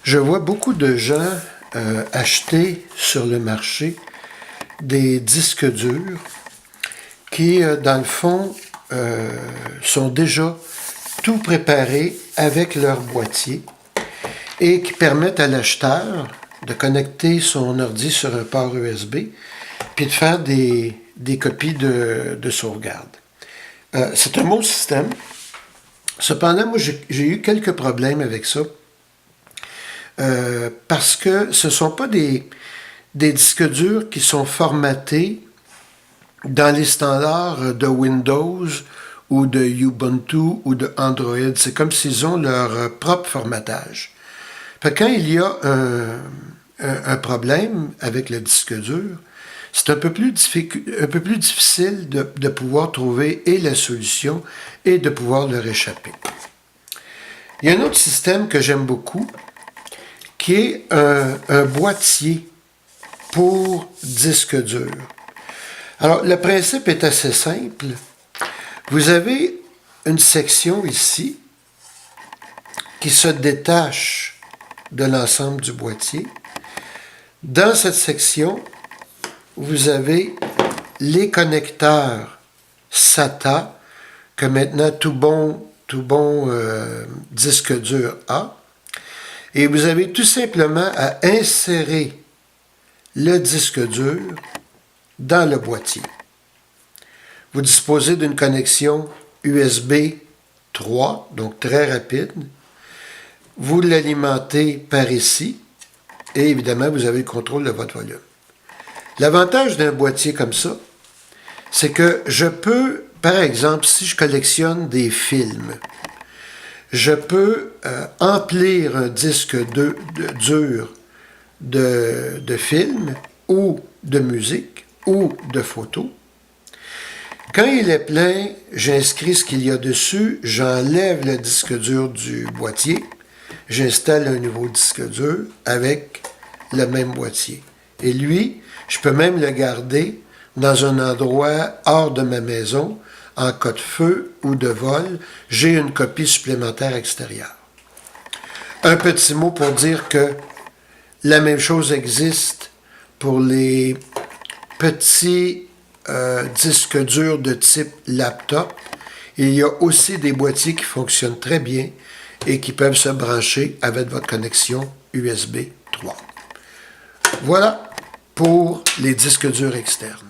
Je vois beaucoup de gens acheter sur le marché des disques durs qui, dans le fond, sont déjà tout préparés avec leur boîtier et qui permettent à l'acheteur de connecter son ordi sur un port USB puis de faire des copies de sauvegarde. C'est un bon système. Cependant, moi, j'ai eu quelques problèmes avec ça. Parce que ce ne sont pas des disques durs qui sont formatés dans les standards de Windows ou de Ubuntu ou de Android. C'est comme s'ils ont leur propre formatage. Fait que quand il y a un problème avec le disque dur, c'est un peu plus difficile de pouvoir trouver et la solution et de pouvoir leur échapper. Il y a un autre système que j'aime beaucoup, qui est un boîtier pour disque dur. Alors, le principe est assez simple. Vous avez une section ici qui se détache de l'ensemble du boîtier. Dans cette section, vous avez les connecteurs SATA que maintenant tout bon disque dur a. Et vous avez tout simplement à insérer le disque dur dans le boîtier. Vous disposez d'une connexion USB 3, donc très rapide. Vous l'alimentez par ici et évidemment, vous avez le contrôle de votre volume. L'avantage d'un boîtier comme ça, c'est que je peux, par exemple, si je collectionne des films, je peux emplir un disque dur de film ou de musique ou de photos. Quand il est plein, j'inscris ce qu'il y a dessus, j'enlève le disque dur du boîtier, j'installe un nouveau disque dur avec le même boîtier. Et lui, je peux même le garder dans un endroit hors de ma maison. En cas de feu ou de vol, j'ai une copie supplémentaire extérieure. Un petit mot pour dire que la même chose existe pour les petits disques durs de type laptop. Il y a aussi des boîtiers qui fonctionnent très bien et qui peuvent se brancher avec votre connexion USB 3. Voilà pour les disques durs externes.